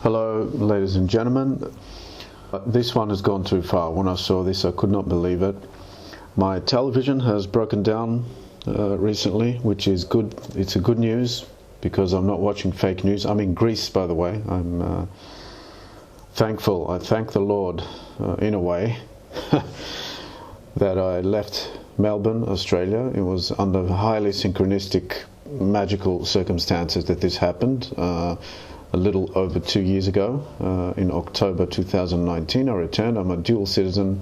Hello, ladies and gentlemen. This one has gone too far. When I saw this, I could not believe it. My television has broken down recently, which is good. It's a good news because I'm not watching fake news. I'm in Greece, by the way. I'm thankful. I thank the Lord, in a way, that I left Melbourne, Australia. It was under highly synchronistic, magical circumstances that this happened. A little over 2 years ago, in October 2019, I returned. I'm a dual citizen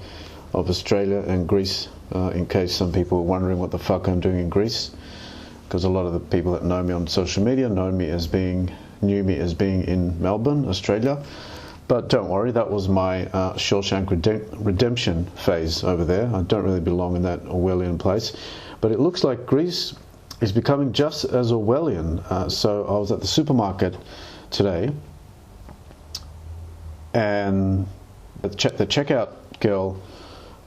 of Australia and Greece, in case some people were wondering what the fuck I'm doing in Greece, because a lot of the people that know me on social media knew me as being in Melbourne, Australia. But don't worry, that was my Shawshank Redemption phase over there. I don't really belong in that Orwellian place. But it looks like Greece is becoming just as Orwellian. So I was at the supermarket today, and the checkout girl,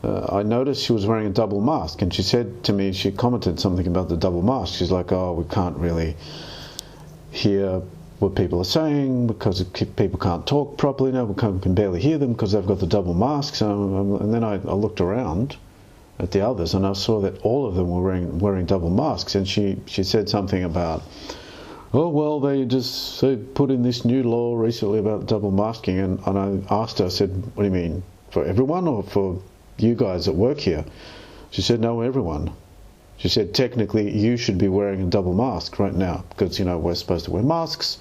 I noticed she was wearing a double mask, and she said to me, she commented something about the double mask. She's like, oh, we can't really hear what people are saying because people can't talk properly now. We can barely hear them because they've got the double masks. And then I looked around at the others, and I saw that all of them were wearing double masks. And she said something about, oh, well, they put in this new law recently about double masking. And I asked her, I said, what do you mean, for everyone or for you guys that work here? She said, no, everyone. She said, technically, you should be wearing a double mask right now because, we're supposed to wear masks.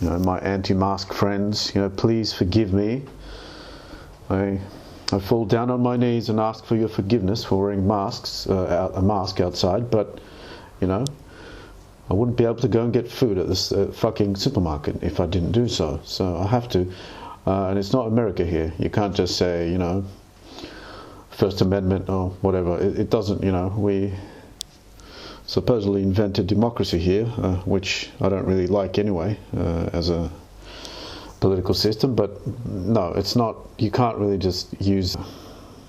My anti-mask friends, please forgive me. I fall down on my knees and ask for your forgiveness for wearing masks, a mask outside, but, I wouldn't be able to go and get food at this fucking supermarket if I didn't do so. So I have to. And it's not America here. You can't just say, First Amendment or whatever. It doesn't, we supposedly invented democracy here, which I don't really like anyway, as a political system. But no, it's not. You can't really just use,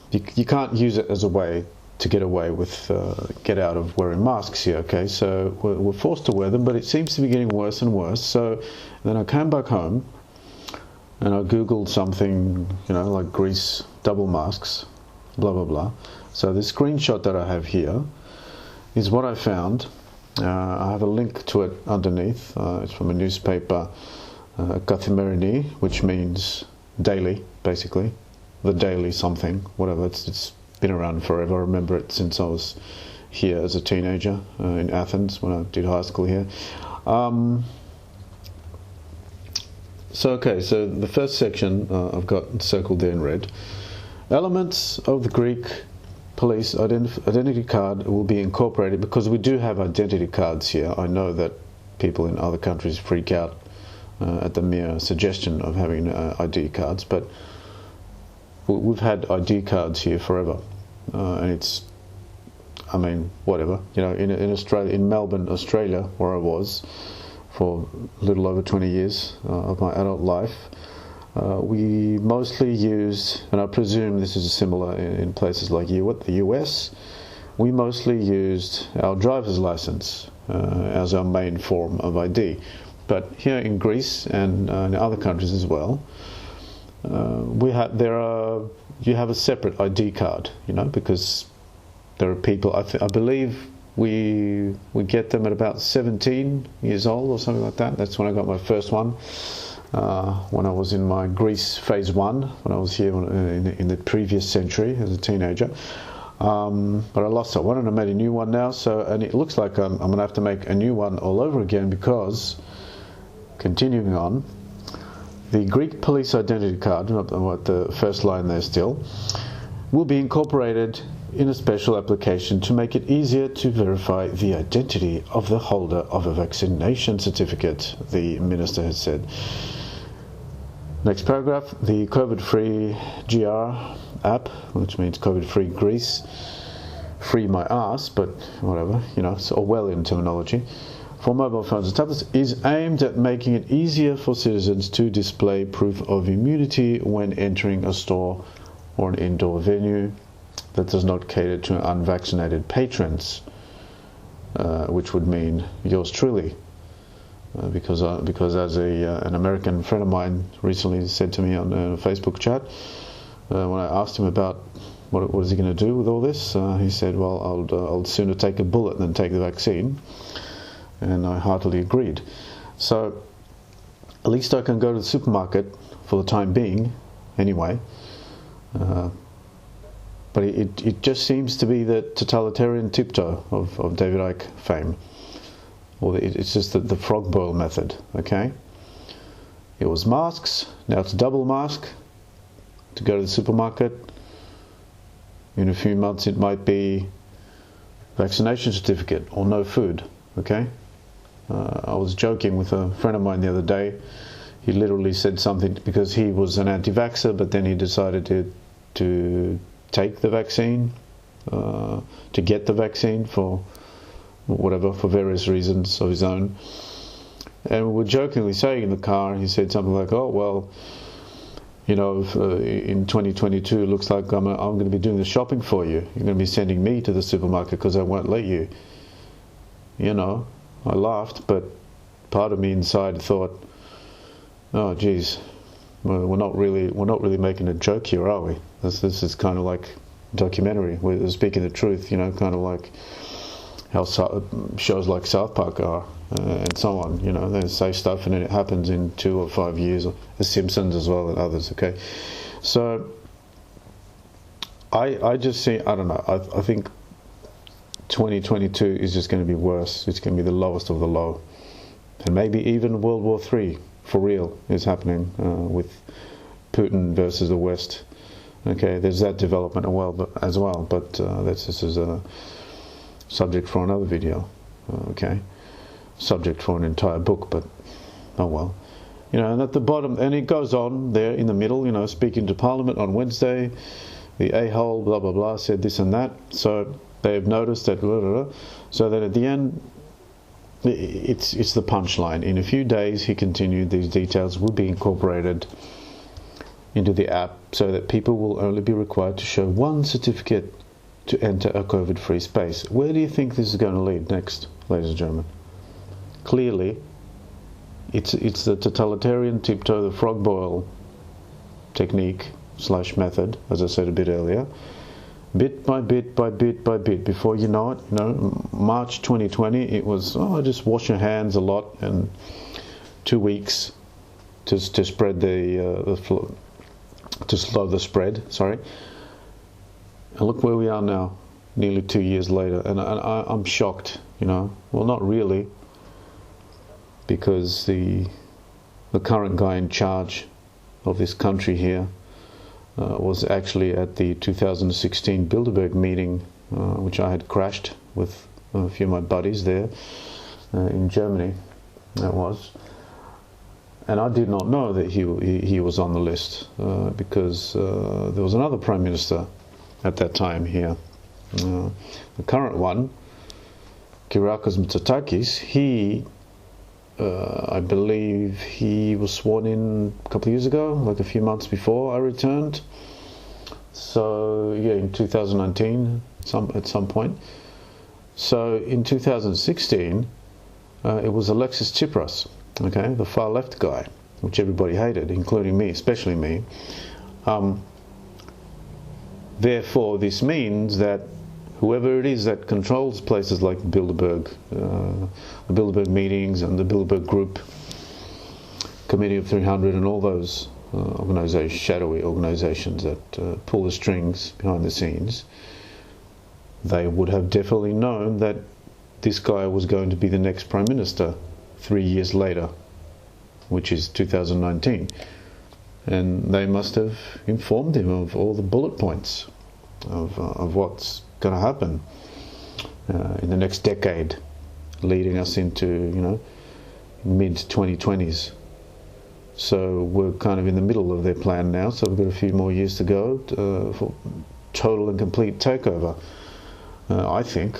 you can't use it as a way to get away with, get out of wearing masks here, okay? So we're forced to wear them, but it seems to be getting worse and worse. So then I came back home and I Googled something, like Greece double masks, blah, blah, blah. So the screenshot that I have here is what I found. I have a link to it underneath. It's from a newspaper, Kathimerini, which means daily, basically. The daily something, whatever. It's been around forever. I remember it since I was here as a teenager in Athens when I did high school here. So the first section I've got circled there in red. Elements of the Greek police identity card will be incorporated because we do have identity cards here. I know that people in other countries freak out at the mere suggestion of having ID cards, but we've had ID cards here forever, and it's, whatever. In Australia, in Melbourne, Australia, where I was for a little over 20 years of my adult life, we mostly used, and I presume this is similar in places like the US, we mostly used our driver's license as our main form of ID. But here in Greece and in other countries as well, you have a separate ID card, because there are people, I believe we get them at about 17 years old or something like that. That's when I got my first one, when I was in my Greece phase 1, when I was here in the previous century as a teenager. But I lost that one and I made a new one now, and it looks like I'm going to have to make a new one all over again because, continuing on, the Greek police identity card, what the first line there still, will be incorporated in a special application to make it easier to verify the identity of the holder of a vaccination certificate, the minister has said. Next paragraph, the COVID-free GR app, which means COVID-free Greece, free my ass, but whatever, it's Orwellian terminology, for mobile phones and tablets, is aimed at making it easier for citizens to display proof of immunity when entering a store or an indoor venue that does not cater to unvaccinated patrons, which would mean yours truly. because as an American friend of mine recently said to me on a Facebook chat, when I asked him about what is he going to do with all this, he said, well, I'll sooner take a bullet than take the vaccine, and I heartily agreed. So at least I can go to the supermarket for the time being, anyway. But it just seems to be the totalitarian tiptoe of David Icke fame. Or it's just the frog boil method, okay? It was masks, now it's a double mask to go to the supermarket. In a few months it might be vaccination certificate or no food, okay? I was joking with a friend of mine the other day. He literally said something because he was an anti-vaxxer, but then he decided to take the vaccine, to get the vaccine for whatever, for various reasons of his own. And we were jokingly saying in the car, he said something like, oh, well, you know, in 2022 it looks like I'm going to be doing the shopping for you. You're going to be sending me to the supermarket because I won't let you. You know, I laughed, but part of me inside thought, oh, geez, well, we're not really making a joke here, are we? This is kind of like a documentary. We're speaking the truth, you know, kind of like how shows like South Park are, and so on. You know, they say stuff and then it happens in 2 or 5 years. The Simpsons as well and others. Okay, so I just see, I don't know. I think 2022 is just going to be worse. It's going to be the lowest of the low, and maybe even World War III for real is happening with Putin versus the West. Okay, there's that development as well, but this is a subject for another video. Okay, subject for an entire book, but oh well. You know, and at the bottom, and it goes on there in the middle, you know, speaking to Parliament on Wednesday, the a-hole, blah, blah, blah, said this and that, so they have noticed that, blah, blah, blah. So then at the end, it's the punchline. In a few days, he continued, these details will be incorporated into the app so that people will only be required to show one certificate to enter a COVID-free space. Where do you think this is going to lead next, ladies and gentlemen? Clearly, it's the totalitarian tiptoe, the frog boil technique / method, as I said a bit earlier. Bit by bit by bit by bit. Before you know it, you know, March 2020, it was, just wash your hands a lot, and 2 weeks to spread the to slow the spread. Sorry. And look where we are now, nearly 2 years later, and I'm shocked. You know, well, not really, because the current guy in charge of this country here was actually at the 2016 Bilderberg meeting, which I had crashed with a few of my buddies there in Germany. That was, and I did not know that he was on the list because there was another Prime Minister at that time here. The current one, Kyriakos Mitsotakis, he I believe he was sworn in a couple of years ago, like a few months before I returned. So yeah, in 2019, at some point. So in 2016, it was Alexis Tsipras, okay, the far left guy, which everybody hated, including me, especially me. Therefore, this means that whoever it is that controls places like Bilderberg, the Bilderberg meetings and the Bilderberg Group, Committee of 300 and all those shadowy organizations that pull the strings behind the scenes, they would have definitely known that this guy was going to be the next Prime Minister 3 years later, which is 2019. And they must have informed him of all the bullet points of what's going to happen in the next decade, leading us into, you know, mid-2020s. So we're kind of in the middle of their plan now, so we've got a few more years to go for total and complete takeover, I think.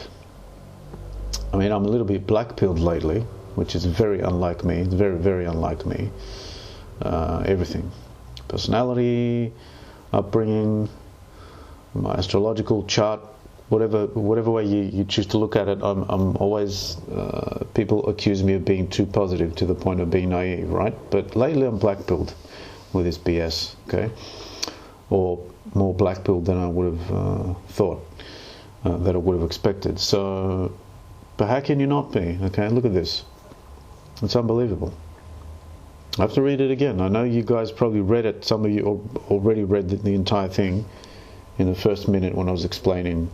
I mean, I'm a little bit black-pilled lately, which is very unlike me. It's very, very unlike me. Everything. Personality, upbringing, my astrological chart whatever way you choose to look at it, I'm always, people accuse me of being too positive to the point of being naive, right? But lately I'm black-pilled with this BS, okay? Or more black-pilled than I would have thought, that I would have expected. So, but how can you not be, okay? Look at this. It's unbelievable. I have to read it again. I know you guys probably read it. Some of you already read the entire thing in the first minute when I was explaining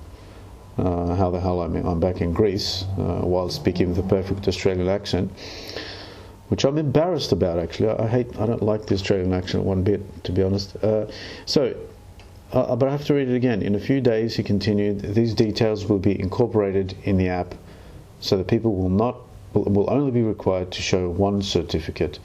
how the hell I'm back in Greece while speaking with a perfect Australian accent, which I'm embarrassed about, actually. I don't like the Australian accent one bit, to be honest. But I have to read it again. In a few days, he continued, these details will be incorporated in the app so that people will only be required to show one certificate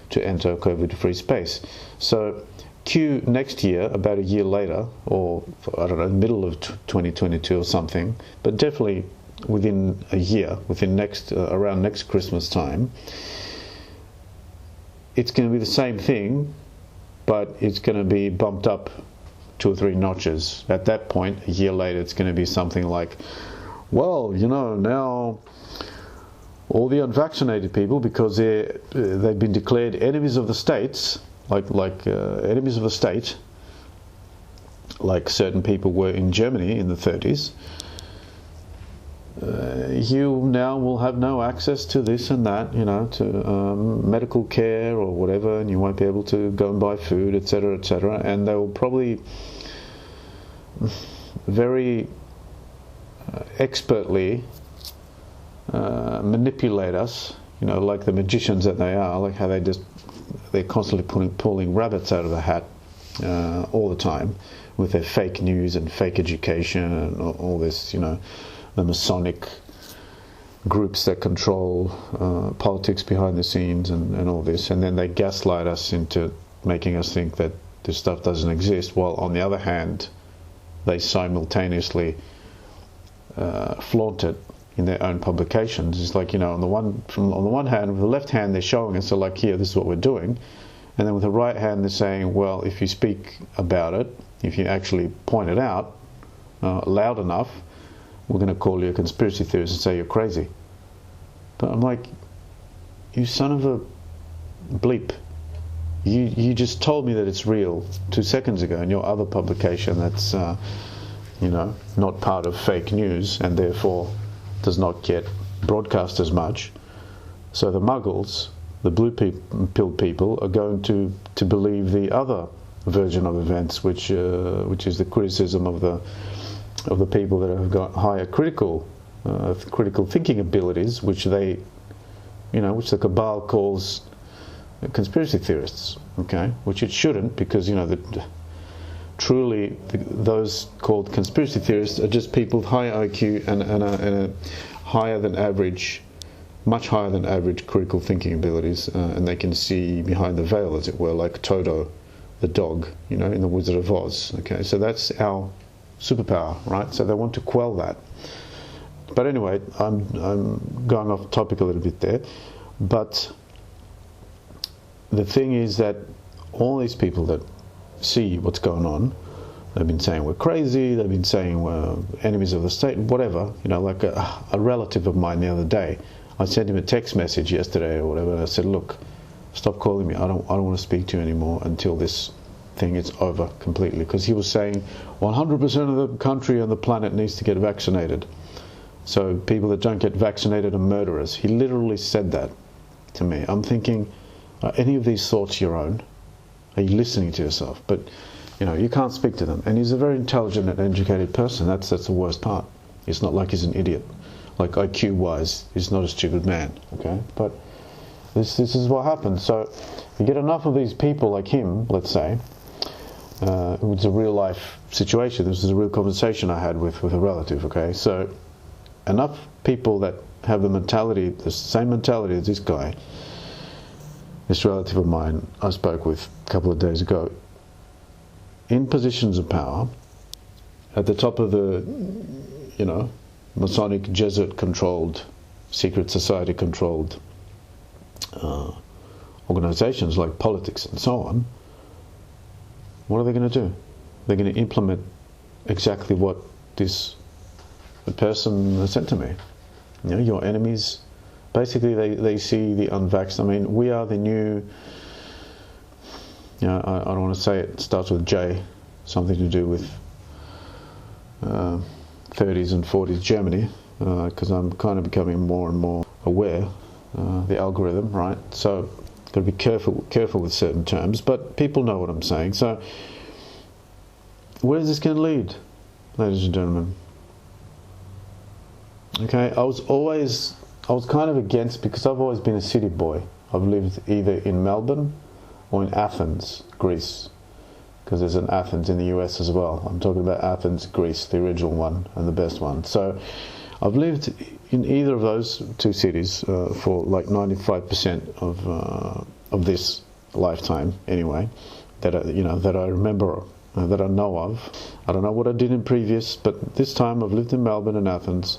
to enter a COVID-free space. So Q next year, about a year later, or I don't know, middle of 2022 or something, but definitely within a year, within around next Christmas time, it's going to be the same thing, but it's going to be bumped up 2 or 3 notches. At that point, a year later, it's going to be something like, well, now all the unvaccinated people, because they've been declared enemies of the states, like enemies of the state, like certain people were in Germany in the 30s, you now will have no access to this and that, to medical care or whatever, and you won't be able to go and buy food, etc., etc., and they will probably very expertly manipulate us, like the magicians that they are, like how they're constantly pulling rabbits out of the hat all the time with their fake news and fake education and all this, the Masonic groups that control politics behind the scenes and all this, and then they gaslight us into making us think that this stuff doesn't exist, while on the other hand they simultaneously flaunt it in their own publications. It's like, on the one hand, with the left hand they're showing us, so like, here, this is what we're doing, and then with the right hand they're saying, well, if you speak about it, if you actually point it out loud enough, we're going to call you a conspiracy theorist and say you're crazy. But I'm like, you son of a bleep, you just told me that it's real 2 seconds ago in your other publication that's not part of fake news and therefore does not get broadcast as much. So the muggles, the blue-pilled people, are going to believe the other version of events, which is the criticism of the people that have got higher critical thinking abilities, which the cabal calls conspiracy theorists. Okay, which it shouldn't, because those called conspiracy theorists are just people with higher IQ and a higher than average, much higher than average critical thinking abilities, and they can see behind the veil, as it were, like Toto, the dog, in the Wizard of Oz. Okay, so that's our superpower, right? So they want to quell that. But anyway, I'm going off topic a little bit there. But the thing is that all these people that see what's going on, they've been saying we're crazy, they've been saying we're enemies of the state, whatever. Like a relative of mine the other day, I sent him a text message yesterday or whatever, and I said, look, stop calling me, I don't want to speak to you anymore until this thing is over completely, because he was saying 100% of the country and the planet needs to get vaccinated, so people that don't get vaccinated are murderers. He literally said that to me. I'm thinking, are any of these thoughts your own? Are you listening to yourself? But you can't speak to them, and he's a very intelligent and educated person. That's the worst part. It's not like he's an idiot, like IQ wise he's not a stupid man, okay? But this is what happens. So you get enough of these people like him, let's say. It's a real life situation. This is a real conversation I had with a relative, okay? So enough people that have the same mentality as this guy, this relative of mine I spoke with a couple of days ago, in positions of power, at the top of the, Masonic, Jesuit-controlled, secret society-controlled organizations like politics and so on, what are they going to do? They're going to implement exactly what this the person said to me, you know, your enemies, basically they see the unvaxxed. I mean, we are the new, you know, I don't want to say it starts with J, something to do with 30s and 40s Germany, because I'm kind of becoming more and more aware, the algorithm, right? So got to be careful with certain terms, but people know what I'm saying. So where is this going to lead, ladies and gentlemen? Okay, I was kind of against, because I've always been a city boy. I've lived either in Melbourne or in Athens, Greece, because there's an Athens in the US as well. I'm talking about Athens, Greece, the original one and the best one. So I've lived in either of those two cities for like 95% of this lifetime, anyway. That I remember, that I know of. I don't know what I did in previous, but this time I've lived in Melbourne and Athens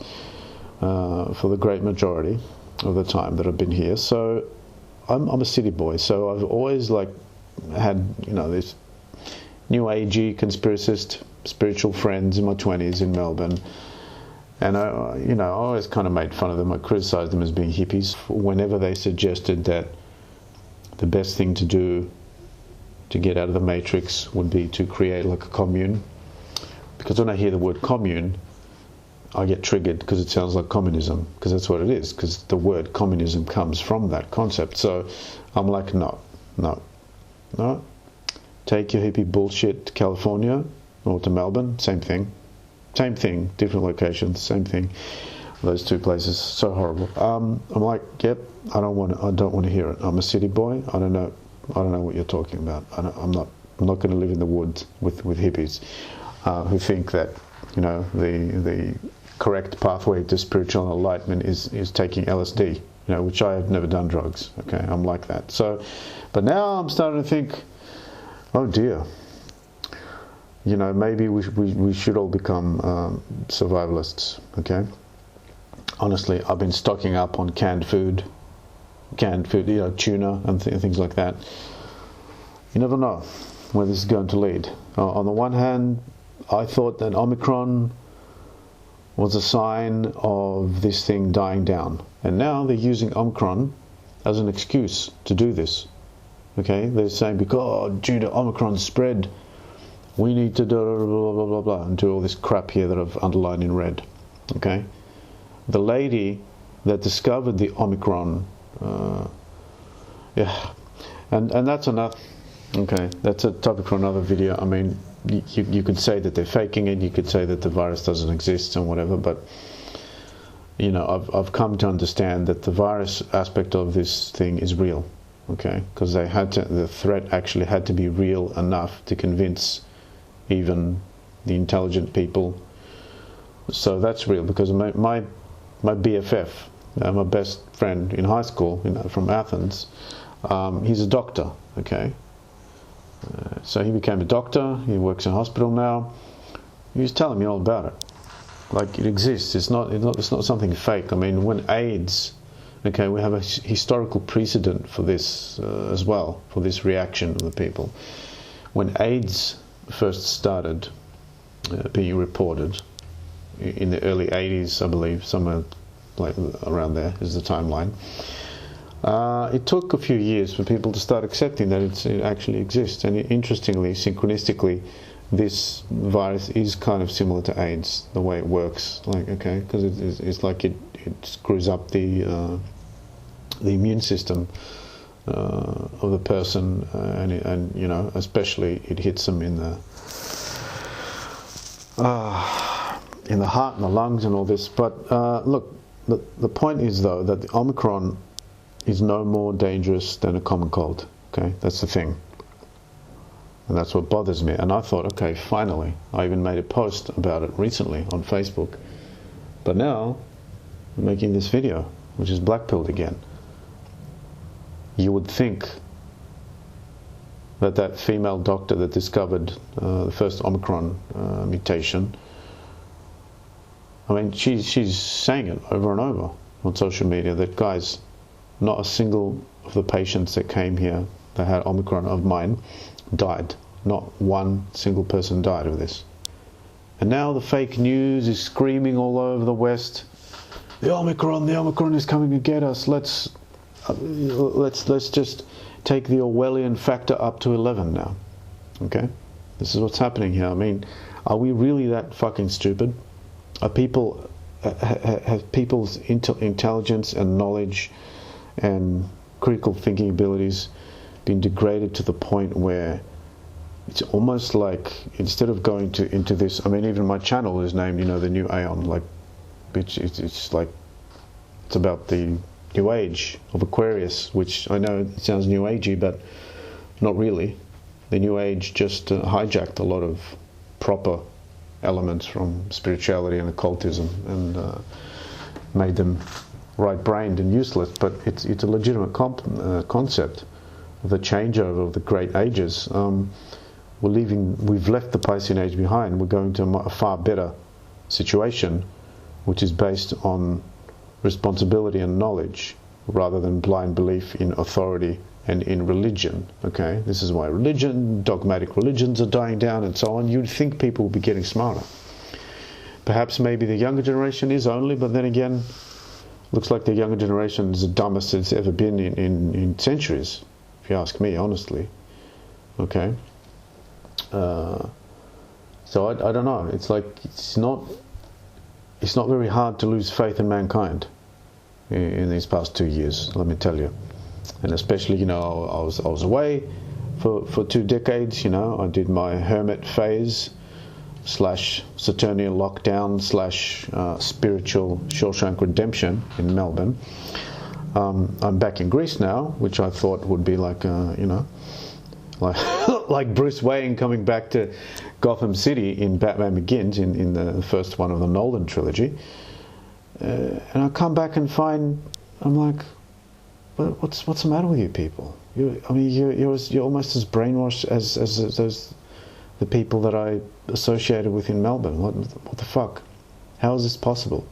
for the great majority of the time that I've been here. So I'm a city boy. So I've always had, you know, this new agey conspiracist spiritual friends in my 20s in Melbourne. And I always kind of made fun of them. I criticised them as being hippies whenever they suggested that the best thing to do to get out of the matrix would be to create like a commune. Because when I hear the word commune, I get triggered because it sounds like communism, because that's what it is, because the word communism comes from that concept. So I'm like, no. Take your hippie bullshit to California or to Melbourne, same thing, different locations, same thing. Those two places, so horrible. I'm like, yep, I don't want to hear it. I'm a city boy. I don't know what you're talking about. I'm not going to live in the woods with hippies who think that, you know, the correct pathway to spiritual enlightenment is taking LSD, you know, which I have never done drugs. Okay, I'm like that. So, but now I'm starting to think, oh dear, you know, maybe we should all become survivalists. Okay. Honestly, I've been stocking up on canned food, you know, tuna and things like that. You never know where this is going to lead. On the one hand, I thought that Omicron was a sign of this thing dying down, and now they're using Omicron as an excuse to do this. Okay, they're saying because due to Omicron spread, we need to do blah blah blah blah blah and do all this crap here that I've underlined in red. Okay, the lady that discovered the Omicron, and that's enough. Okay, that's a topic for another video. I mean, you could say that they're faking it, you could say that the virus doesn't exist and whatever, but you know, I've come to understand that the virus aspect of this thing is real. Okay, because the threat actually had to be real enough to convince even the intelligent people. So that's real, because my BFF, my best friend in high school, from Athens, he's a doctor. Okay, so he became a doctor. He works in a hospital now. He was telling me all about it. Like, it exists. It's not something fake. I mean, when AIDS, okay, we have a historical precedent for this as well, for this reaction of the people. When AIDS first started being reported in the early 80s, I believe, somewhere like around there is the timeline. It took a few years for people to start accepting that it actually exists. And interestingly, synchronistically, this virus is kind of similar to AIDS, the way it works. Like, okay, because it's like it screws up the immune system of the person, and you know, especially it hits them in the heart and the lungs and all this. But look, the point is though that the Omicron is no more dangerous than a common cold. Okay, that's the thing, and that's what bothers me. And I thought, okay, finally, I even made a post about it recently on Facebook, but now I'm making this video, which is blackpilled again. You would think that female doctor that discovered the first Omicron mutation, I mean, she's saying it over and over on social media that, guys, not a single of the patients that came here that had Omicron of mine died. Not one single person died of this. And now the fake news is screaming all over the West. The Omicron is coming to get us. Let's just take the Orwellian factor up to 11 now. Okay, this is what's happening here. I mean, are we really that fucking stupid? Are people have people's intelligence and knowledge and critical thinking abilities been degraded to the point where it's almost like, instead of going into this, I mean, even my channel is named, you know, the New Aeon, like, it's like, it's about the New Age of Aquarius, which I know it sounds New Agey, but not really. The New Age just hijacked a lot of proper elements from spirituality and occultism and made them right-brained and useless. But it's a legitimate concept of the changeover of the great ages. We've left the Piscean Age behind. We're going to a far better situation, which is based on responsibility and knowledge rather than blind belief in authority and in religion. Okay, this is why dogmatic religions are dying down and so on. You'd think people would be getting smarter. Perhaps maybe the younger generation is only, but then again, looks like the younger generation is the dumbest it's ever been in centuries, if you ask me, honestly. Okay. So I don't know. It's like it's not very hard to lose faith in mankind in these past 2 years. Let me tell you, and especially, you know, I was away for 2 decades. You know, I did my hermit phase / Saturnian lockdown / spiritual Shawshank Redemption in Melbourne. I'm back in Greece now, which I thought would be like you know, like Bruce Wayne coming back to Gotham City in Batman Begins in the first one of the Nolan trilogy. And I come back and find, I'm like, what's the matter with you people? You're almost as brainwashed as those the people that I associated with in Melbourne. What the fuck? How is this possible?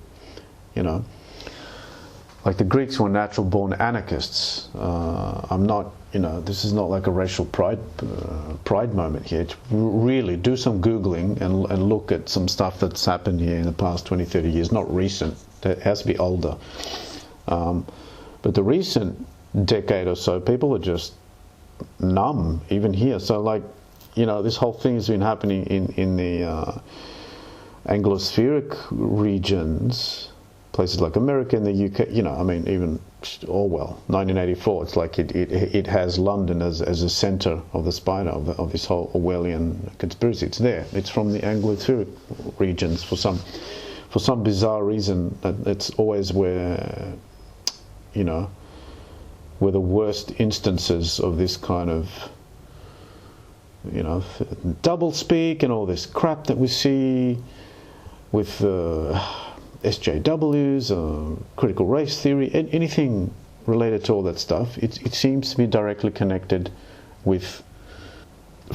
You know, like the Greeks were natural born anarchists. I'm not. You know, this is not like a racial pride moment here. It's really, do some Googling and look at some stuff that's happened here in the past 20, 30 years, not recent. It has to be older. But the recent decade or so, people are just numb, even here. So, like, you know, this whole thing has been happening in the Anglospheric regions, places like America and the UK, you know, I mean, even Orwell, 1984, it's like it has London as a centre of the spider, of this whole Orwellian conspiracy. It's there. It's from the Anglospheric regions for some bizarre reason. It's always where, you know, where the worst instances of this kind of, you know, double speak and all this crap that we see with SJWs, critical race theory, anything related to all that stuff, it seems to be directly connected with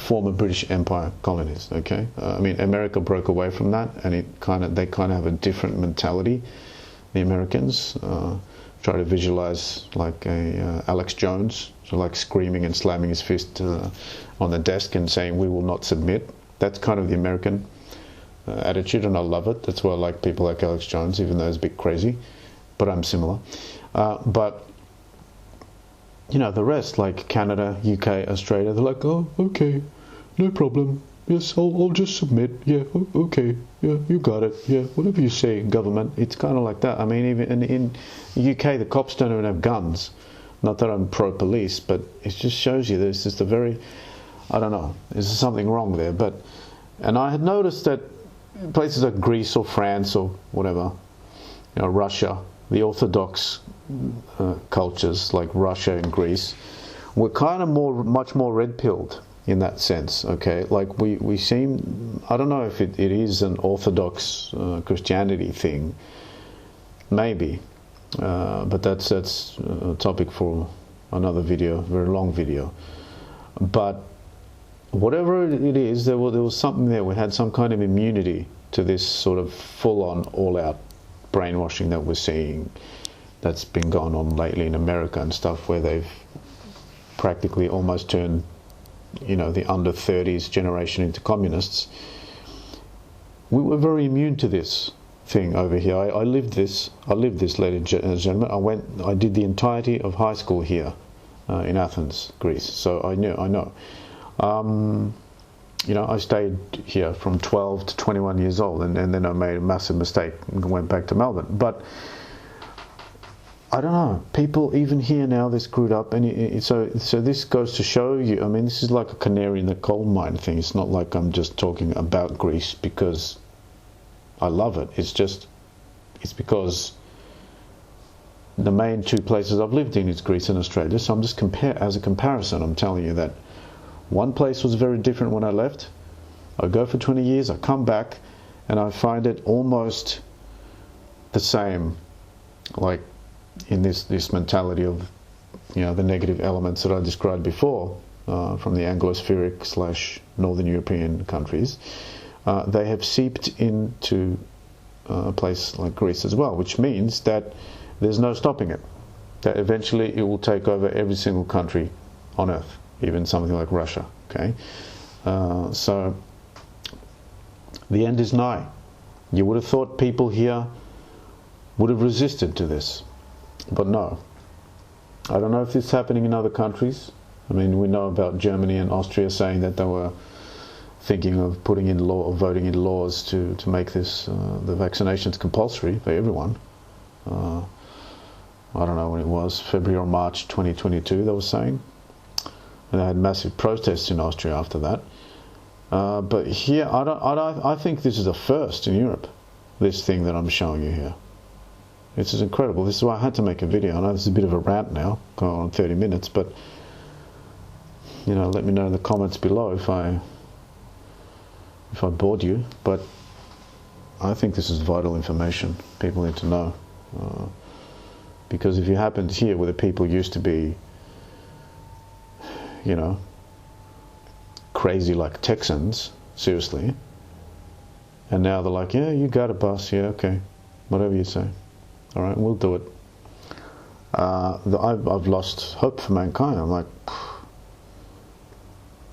former British Empire colonies. Okay, I mean, America broke away from that, and they kind of have a different mentality. The Americans try to visualize like a Alex Jones, so like screaming and slamming his fist on the desk and saying, "We will not submit." That's kind of the American attitude, and I love it. That's why I like people like Alex Jones, even though he's a bit crazy, but I'm similar. But you know, the rest, like Canada, UK, Australia, they're like, "Oh, okay, no problem. Yes, I'll just submit. Yeah, okay. Yeah, you got it. Yeah, whatever you say, government." It's kind of like that. I mean, even in the UK, the cops don't even have guns. Not that I'm pro-police, but it just shows you there's just a very, I don't know, there's something wrong there. And I had noticed that places like Greece or France or whatever, you know, Russia, the Orthodox cultures like Russia and Greece, were kind of much more red-pilled in that sense. Okay, like we seem, I don't know if it is an Orthodox Christianity thing, maybe, but that's a topic for another video, very long video. But whatever it is, there was something there. We had some kind of immunity to this sort of full-on, all-out brainwashing that we're seeing, that's been going on lately in America and stuff, where they've practically almost turned, you know, the under 30s generation into communists. we were very immune to this thing over here. I lived this, ladies and gentlemen. I did the entirety of high school here in Athens, Greece. So I know. You know, I stayed here from 12 to 21 years old, and then I made a massive mistake and went back to Melbourne. But I don't know, people even here now, they're screwed up, and so this goes to show you, I mean, this is like a canary in the coal mine thing. It's not like I'm just talking about Greece because I love it. It's because the main two places I've lived in is Greece and Australia. So I'm just as a comparison, I'm telling you that one place was very different when I left. I go for 20 years, I come back, and I find it almost the same, like in this mentality of, you know, the negative elements that I described before from the Anglospheric / Northern European countries. They have seeped into a place like Greece as well, which means that there's no stopping it. That eventually it will take over every single country on earth, even something like Russia. Okay, so the end is nigh. You would have thought people here would have resisted to this, but no. I don't know if this is happening in other countries. I mean, we know about Germany and Austria saying that they were thinking of putting in law or voting in laws to make this the vaccinations compulsory for everyone. I don't know when it was, February or March 2022 they were saying. And they had massive protests in Austria after that. But here, I think this is a first in Europe, this thing that I'm showing you here. This is incredible. This is why I had to make a video. I know this is a bit of a rant now, going on 30 minutes, but you know, let me know in the comments below if I bored you. But I think this is vital information people need to know. Because if it happens here where the people used to be, you know, crazy like Texans, seriously, and now they're like, yeah, you got it, boss, yeah, okay, whatever you say, all right, we'll do it. I've lost hope for mankind. I'm like,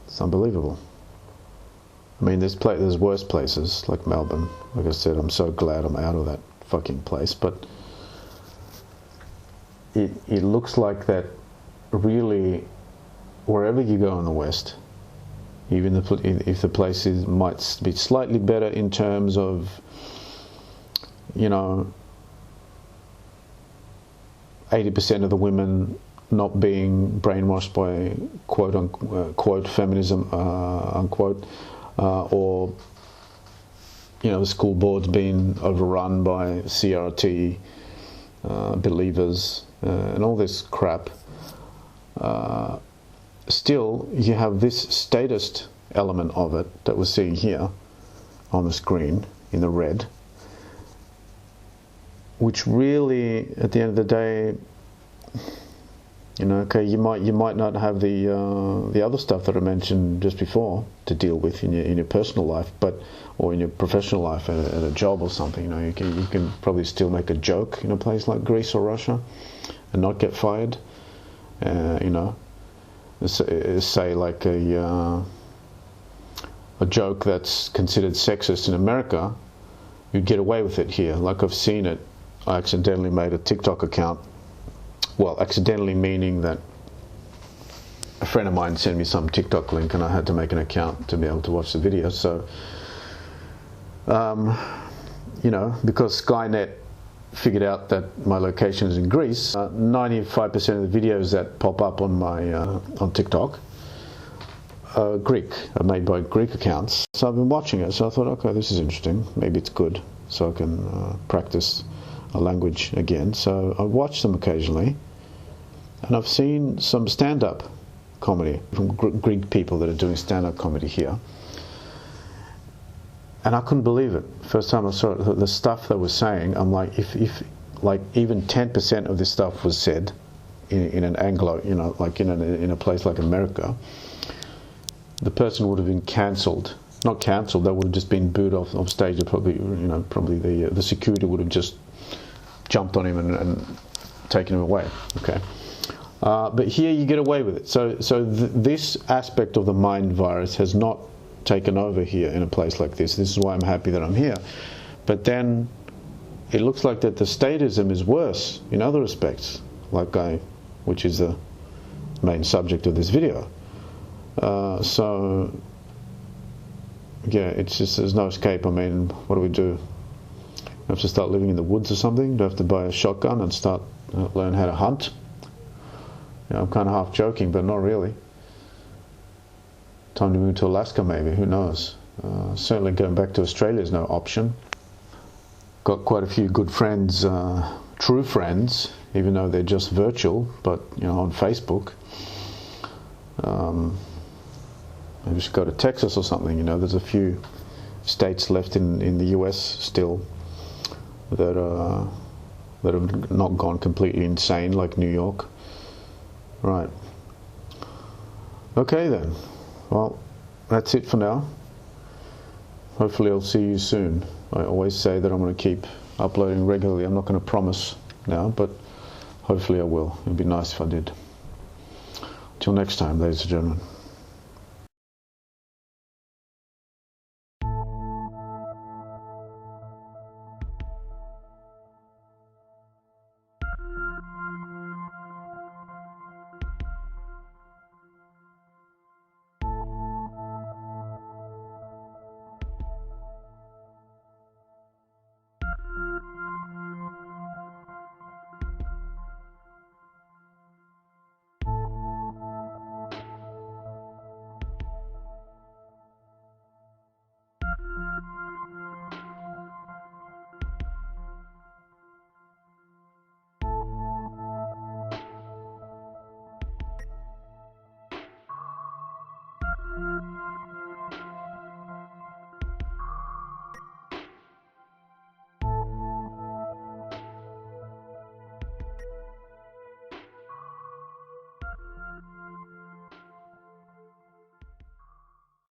it's unbelievable. I mean, there's worse places like Melbourne. Like I said, I'm so glad I'm out of that fucking place, but it looks like that really wherever you go in the West, even if the places might be slightly better in terms of, you know, 80% of the women not being brainwashed by quote unquote feminism, unquote, or, you know, the school boards being overrun by CRT believers and all this crap. Still, you have this statist element of it that we're seeing here on the screen in the red, which really, at the end of the day, you know, okay, you might not have the other stuff that I mentioned just before to deal with in your personal life, but or in your professional life at a job or something. You know, you can probably still make a joke in a place like Greece or Russia and not get fired. You know, say like a joke that's considered sexist in America, you'd get away with it here. Like I've seen it. I accidentally made a TikTok account. Well, accidentally meaning that a friend of mine sent me some TikTok link and I had to make an account to be able to watch the video. So, you know, because Skynet figured out that my location is in Greece, 95% of the videos that pop up on my on TikTok are Greek, are made by Greek accounts. So I've been watching it. So I thought, okay, this is interesting. Maybe it's good, so I can practice a language again. So I watch them occasionally, and I've seen some stand-up comedy from Greek people that are doing stand-up comedy here, and I couldn't believe it. First time I saw it, the stuff they were saying, I'm like, if like even 10% of this stuff was said in an Anglo, you know, like in a place like America, the person would have been cancelled. Not cancelled, they would have just been booed off stage. Probably, you know, probably the security would have just jumped on him and taken him away. Okay, but here you get away with it. So this aspect of the mind virus has not taken over here in a place like this. This is why I'm happy that I'm here. But then it looks like that the statism is worse in other respects, which is the main subject of this video. So yeah, it's just, there's no escape. I mean, what do we do? Have to start living in the woods or something? Do I have to buy a shotgun and start learn how to hunt? You know, I'm kind of half joking, but not really. Time to move to Alaska, maybe. Who knows? Certainly going back to Australia is no option. Got quite a few good friends, true friends, even though they're just virtual, but you know, on Facebook. Maybe we should go to Texas or something. You know, there's a few states left in the US still that have not gone completely insane, like New York. Right. Okay then. Well, that's it for now. Hopefully I'll see you soon. I always say that I'm going to keep uploading regularly. I'm not going to promise now, but hopefully I will. It'd be nice if I did. Till next time, ladies and gentlemen.